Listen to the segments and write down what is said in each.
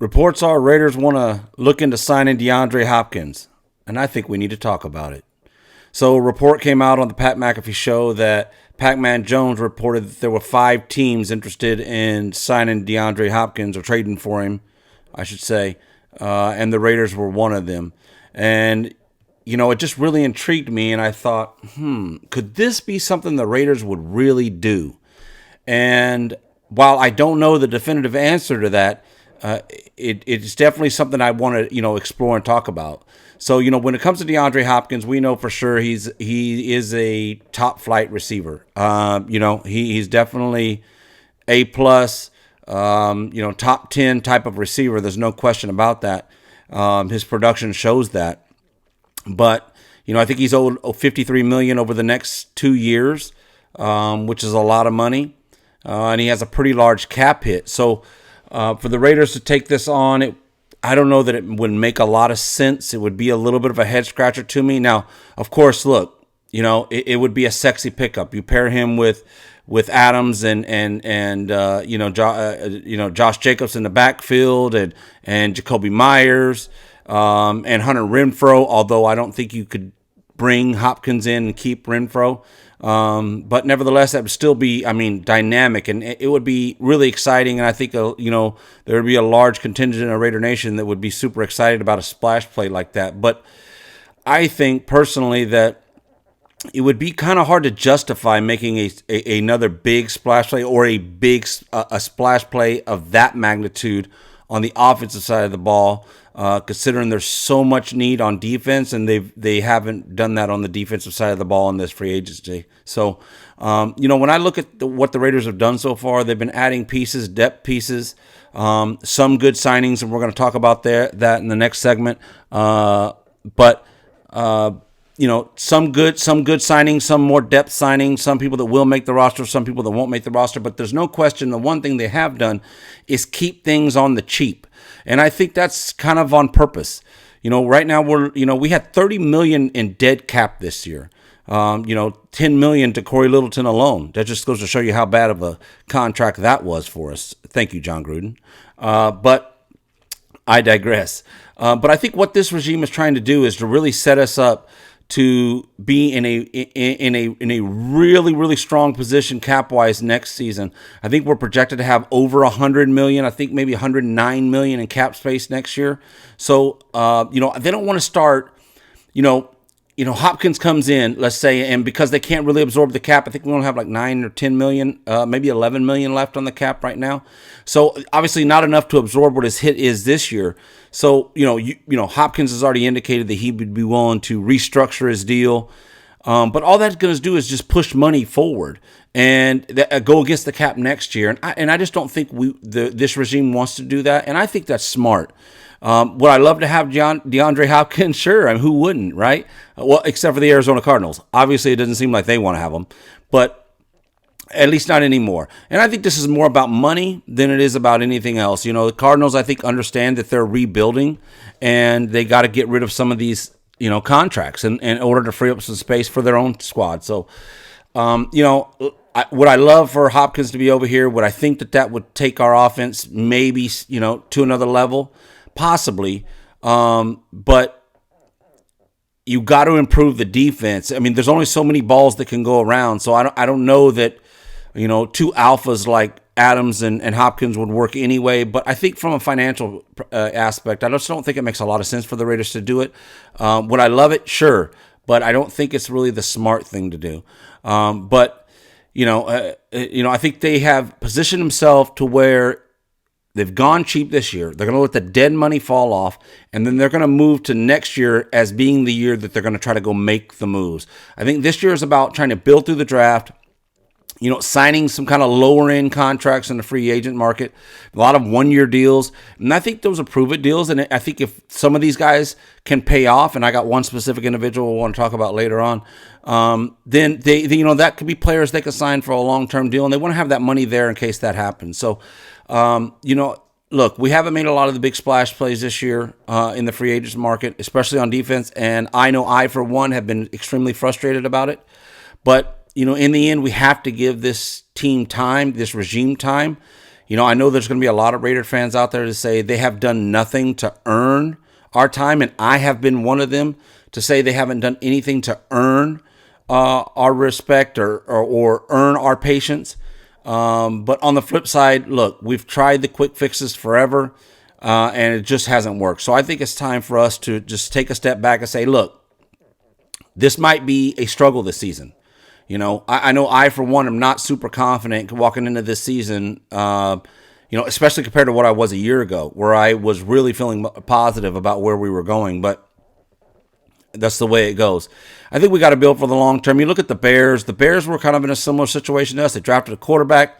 Reports are Raiders want to look into signing DeAndre Hopkins, and I think we need to talk about it. So a report came out on the Pat McAfee show that Pac-Man Jones reported that there were 5 teams interested in signing DeAndre Hopkins, or trading for him, I should say, and the Raiders were one of them. And, it just really intrigued me, and I thought, could this be something the Raiders would really do? And while I don't know the definitive answer to that, it's definitely something I want to, explore and talk about. So, when it comes to DeAndre Hopkins, we know for sure he is a top flight receiver. He's definitely A plus, top 10 type of receiver. There's no question about that. His production shows that. But, I think he's owed $53 million over the next 2 years, which is a lot of money. And he has a pretty large cap hit. So, for the Raiders to take this on, I don't know that it would make a lot of sense. It would be a little bit of a head scratcher to me. Now, of course, look, it would be a sexy pickup. You pair him with Adams and Josh Jacobs in the backfield and Jacoby Myers and Hunter Renfrow. Although I don't think you could bring Hopkins in and keep Renfrow. But nevertheless, that would still be, dynamic, and it would be really exciting. And I think, there would be a large contingent of Raider Nation that would be super excited about a splash play like that. But I think personally that it would be kind of hard to justify making another big splash play or a splash play of that magnitude on the offensive side of the ball. Considering there's so much need on defense, and they haven't done that on the defensive side of the ball in this free agency. So, when I look at what the Raiders have done so far, they've been adding pieces, depth pieces, some good signings, and we're going to talk about that in the next segment. But some good signings, some more depth signings, some people that will make the roster, some people that won't make the roster. But there's no question the one thing they have done is keep things on the cheap. And I think that's kind of on purpose. Right now we had $30 million in dead cap this year. $10 million to Corey Littleton alone. That just goes to show you how bad of a contract that was for us. Thank you, John Gruden. But I digress. But I think what this regime is trying to do is to really set us up to be in a really, really strong position cap-wise next season. I think we're projected to have over $100 million. I think maybe $109 million in cap space next year. So, they don't want to start, Hopkins comes in, let's say, and because they can't really absorb the cap, I think we only have like 9 or 10 million, maybe 11 million left on the cap right now. So obviously not enough to absorb what his hit is this year. So, Hopkins has already indicated that he would be willing to restructure his deal. But all that's going to do is just push money forward and go against the cap next year. And I just don't think this regime wants to do that. And I think that's smart. Would I love to have DeAndre Hopkins? Sure. Who wouldn't, right? Well, except for the Arizona Cardinals. Obviously, it doesn't seem like they want to have him, but at least not anymore. And I think this is more about money than it is about anything else. The Cardinals, I think, understand that they're rebuilding and they got to get rid of some of these, contracts in order to free up some space for their own squad. So, would I love for Hopkins to be over here? Would I think that would take our offense maybe, to another level? Possibly, but you got to improve the defense. There's only so many balls that can go around, so I don't know that two alphas like Adams and Hopkins would work anyway. But I think from a financial aspect, I just don't think it makes a lot of sense for the Raiders to do it. Would I love it? Sure, but I don't think it's really the smart thing to do. But I think they have positioned themselves to where they've gone cheap this year. They're going to let the dead money fall off, and then they're going to move to next year as being the year that they're going to try to go make the moves. I think this year is about trying to build through the draft, signing some kind of lower-end contracts in the free agent market, a lot of one-year deals. And I think those are prove-it deals, and I think if some of these guys can pay off, and I got one specific individual I want to talk about later on, then they that could be players they could sign for a long-term deal, and they want to have that money there in case that happens. So, look, we haven't made a lot of the big splash plays this year in the free agents market, especially on defense. And I know I, for one, have been extremely frustrated about it. But, in the end, we have to give this team time, this regime time. I know there's going to be a lot of Raider fans out there to say they have done nothing to earn our time, and I have been one of them to say they haven't done anything to earn our respect or earn our patience. But on the flip side, look, we've tried the quick fixes forever, and it just hasn't worked. So I think it's time for us to just take a step back and say, look, this might be a struggle this season. I know I, for one, am not super confident walking into this season, especially compared to what I was a year ago, where I was really feeling positive about where we were going. But that's the way it goes. I think we got to build for the long term. You look at the Bears. The Bears were kind of in a similar situation to us. They drafted a quarterback.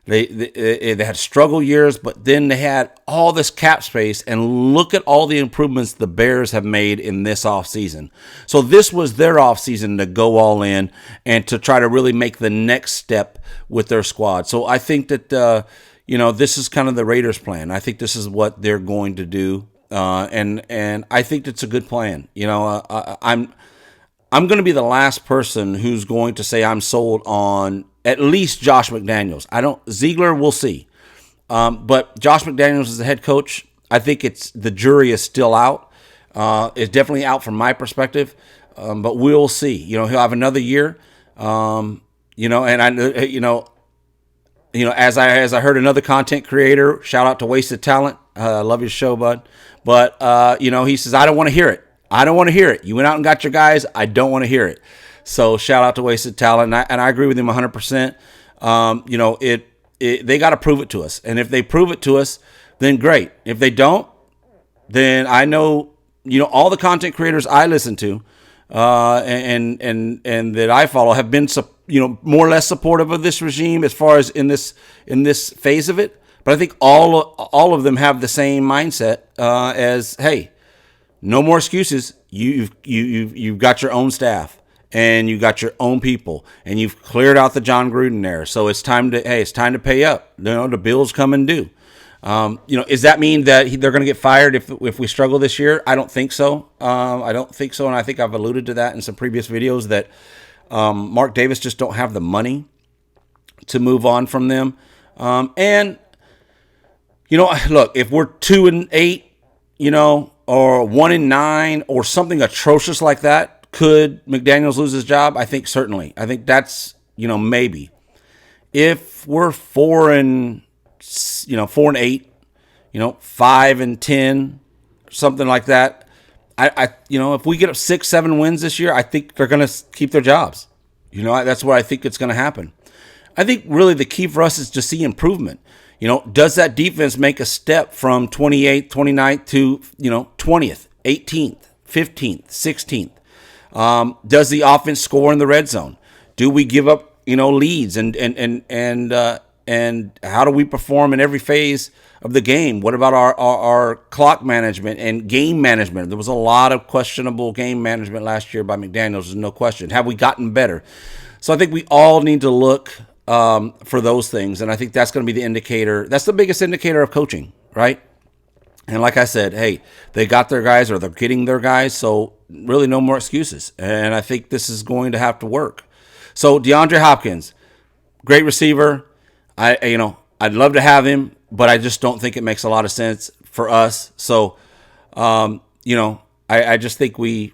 They had struggle years, but then they had all this cap space, and look at all the improvements the Bears have made in this offseason. So this was their offseason to go all in and to try to really make the next step with their squad. So I think that, this is kind of the Raiders' plan. I think this is what they're going to do, and I think it's a good plan. I'm going to be the last person who's going to say I'm sold on at least Josh McDaniels. Ziegler, we'll see. But Josh McDaniels is the head coach. I think the jury is still out. It's definitely out from my perspective. But we'll see. He'll have another year. And as I heard another content creator, shout out to Wasted Talent. I love your show, bud. But, he says, I don't want to hear it. I don't want to hear it. You went out and got your guys. I don't want to hear it. So shout out to Wasted Talent, and I agree with him 100%. They got to prove it to us, and if they prove it to us, then great. If they don't, then I know all the content creators I listen to, and that I follow have been more or less supportive of this regime as far as in this phase of it. But I think all of them have the same mindset as, hey, no more excuses. You've got your own staff. And you got your own people, and you've cleared out the John Gruden era. So it's time to pay up. The bills come and due. Does that mean that they're going to get fired if we struggle this year? I don't think so. And I think I've alluded to that in some previous videos that Mark Davis just don't have the money to move on from them. Look, if we're 2-8, or 1-9, or something atrocious like that. Could McDaniels lose his job? I think certainly. I think that's, maybe. If we're 4-8, 5-10, something like that, if we get up 6-7 wins this year, I think they're going to keep their jobs. That's what I think it's going to happen. I think really the key for us is to see improvement. Does that defense make a step from 28th, 29th to, 20th, 18th, 15th, 16th? Does the offense score in the red zone? Do we give up, leads and how do we perform in every phase of the game? What about our clock management and game management? There was a lot of questionable game management last year by McDaniels. There's no question. Have we gotten better? So I think we all need to look for those things, and I think that's going to be the indicator. That's the biggest indicator of coaching, right? And like I said, hey, they got their guys or they're getting their guys, so really no more excuses. And I think this is going to have to work. So DeAndre Hopkins, great receiver. I'd love to have him, but I just don't think it makes a lot of sense for us. So, I just think we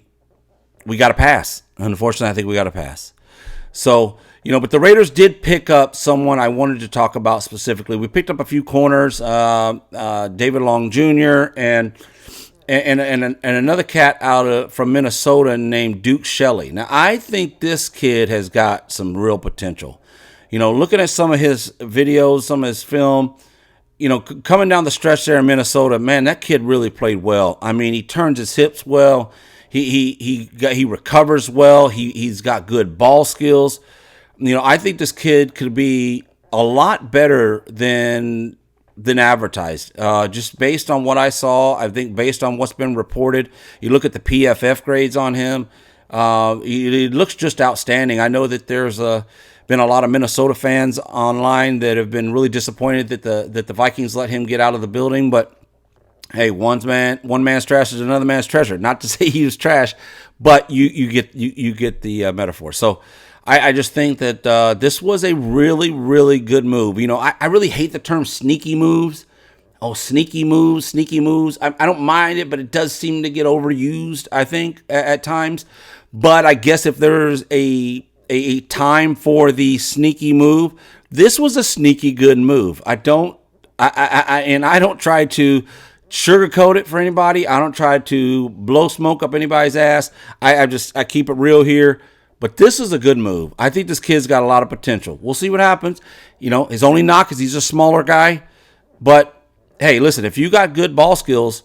got to pass. Unfortunately, I think we got to pass. So, but the Raiders did pick up someone I wanted to talk about specifically. We picked up a few corners, David Long Jr. and another cat from Minnesota named Duke Shelly. Now, I think this kid has got some real potential. Looking at some of his videos, some of his film, coming down the stretch there in Minnesota, man, that kid really played well. I mean, he turns his hips well. He recovers well. He's got good ball skills. I think this kid could be a lot better than advertised. Just based on what I saw, I think based on what's been reported, you look at the PFF grades on him, he looks just outstanding. I know that there's been a lot of Minnesota fans online that have been really disappointed that the Vikings let him get out of the building, but hey, one man's trash is another man's treasure. Not to say he was trash, but you get the metaphor. So I just think that this was a really, really good move. I really hate the term sneaky moves. Oh, sneaky moves. I don't mind it, but it does seem to get overused, I think, at times. But I guess if there's a time for the sneaky move, this was a sneaky good move. I don't try to sugarcoat it for anybody. I don't try to blow smoke up anybody's ass. I keep it real here. But this is a good move. I think this kid's got a lot of potential. We'll see what happens. His only knock is he's a smaller guy. But, hey, listen, if you got good ball skills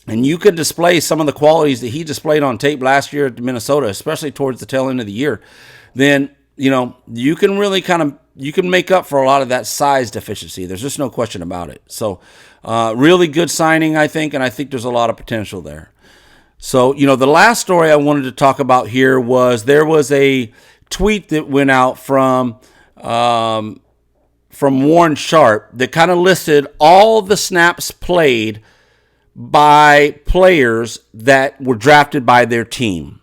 and you can display some of the qualities that he displayed on tape last year at Minnesota, especially towards the tail end of the year, then, you can really you can make up for a lot of that size deficiency. There's just no question about it. So, really good signing, I think, and I think there's a lot of potential there. So, the last story I wanted to talk about here was there was a tweet that went out from Warren Sharp that kind of listed all the snaps played by players that were drafted by their team.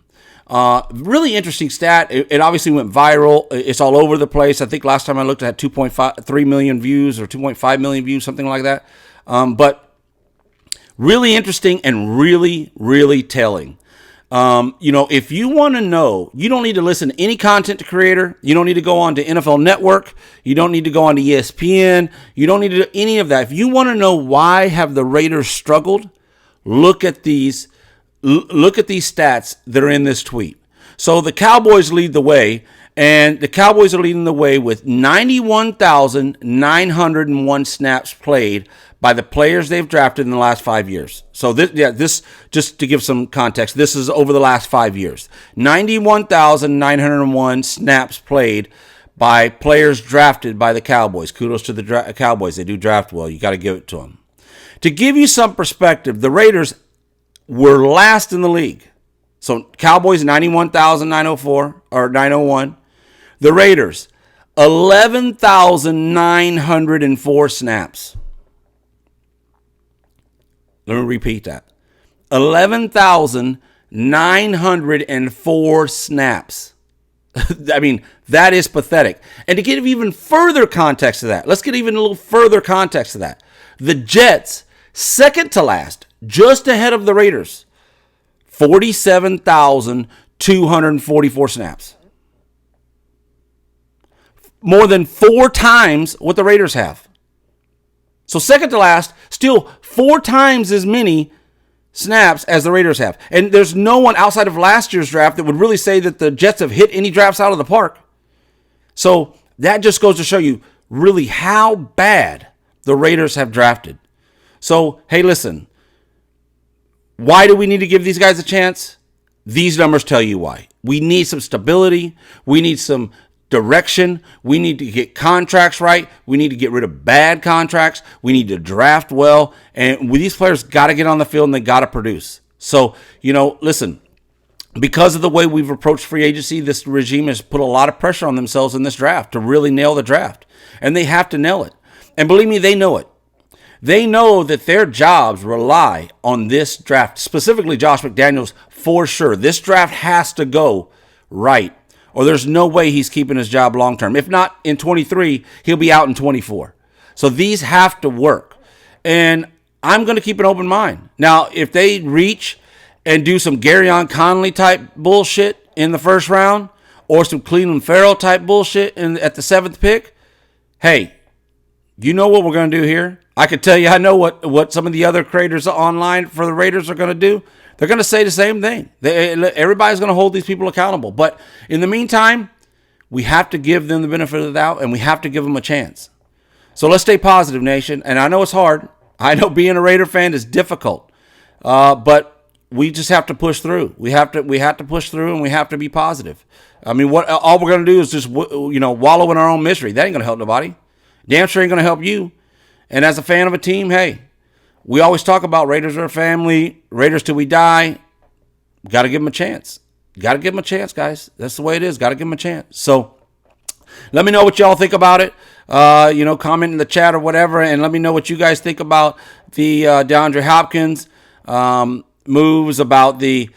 Really interesting stat. It obviously went viral. It's all over the place. I think last time I looked at 2.3 million views or 2.5 million views, something like that. But really interesting and really, really telling. If you want to know, you don't need to listen to any content creator. You don't need to go on to NFL Network. You don't need to go on to ESPN. You don't need to do any of that. If you want to know why have the Raiders struggled, look at these stats that are in this tweet. So the Cowboys lead the way, and the Cowboys are leading the way with 91,901 snaps played by the players they've drafted in the last 5 years. So this just to give some context, this is over the last 5 years. 91,901 snaps played by players drafted by the Cowboys. Kudos to the Cowboys. They do draft well. You got to give it to them. To give you some perspective, the Raiders were last in the league. So Cowboys 91,904 or 901. The Raiders 11,904 snaps. Let me repeat that. 11,904 snaps. I mean, that is pathetic. And to give even further context to that, let's get even a little further context to that. The Jets, second to last, just ahead of the Raiders, 47,244 snaps. More than 4 times what the Raiders have. So second to last, still 4 times as many snaps as the Raiders have. And there's no one outside of last year's draft that would really say that the Jets have hit any drafts out of the park. So that just goes to show you really how bad the Raiders have drafted. So, hey, listen. Why do we need to give these guys a chance? These numbers tell you why. We need some stability. We need some direction. We need to get contracts right. We need to get rid of bad contracts. We need to draft well. And these players got to get on the field and they got to produce. So, listen, because of the way we've approached free agency, this regime has put a lot of pressure on themselves in this draft to really nail the draft. And they have to nail it. And believe me, they know it. They know that their jobs rely on this draft, specifically Josh McDaniels, for sure. This draft has to go right, or there's no way he's keeping his job long term. If not in 23, he'll be out in 24. So these have to work. And I'm going to keep an open mind. Now, if they reach and do some Garyon Conley type bullshit in the first round, or some Cleveland Farrell type bullshit at the 7th pick, hey, you know what we're going to do here? I could tell you I know what some of the other creators online for the Raiders are going to do. They're going to say the same thing. Everybody's going to hold these people accountable. But in the meantime, we have to give them the benefit of the doubt, and we have to give them a chance. So let's stay positive, nation. And I know it's hard. I know being a Raider fan is difficult. But we just have to push through. We have to push through, and we have to be positive. I mean, all we're going to do is just wallow in our own misery. That ain't going to help nobody. Damn sure ain't going to help you. And as a fan of a team, hey, we always talk about Raiders are a family, Raiders till we die. Got to give them a chance. Got to give them a chance, guys. That's the way it is. Got to give them a chance. So let me know what y'all think about it. Comment in the chat or whatever, and let me know what you guys think about the DeAndre Hopkins moves, about the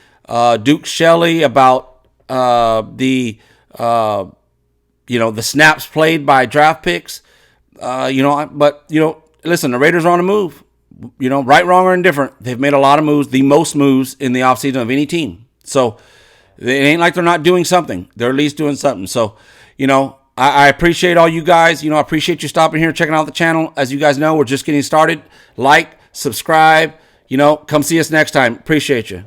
Duke Shelly, about the the snaps played by draft picks. But listen, the Raiders are on the move. Right, wrong, or indifferent, they've made a lot of moves, the most moves in the offseason of any team. So it ain't like they're not doing something. They're at least doing something. So, I appreciate all you guys. I appreciate you stopping here, checking out the channel. As you guys know, we're just getting started. Like, subscribe, come see us next time. Appreciate you.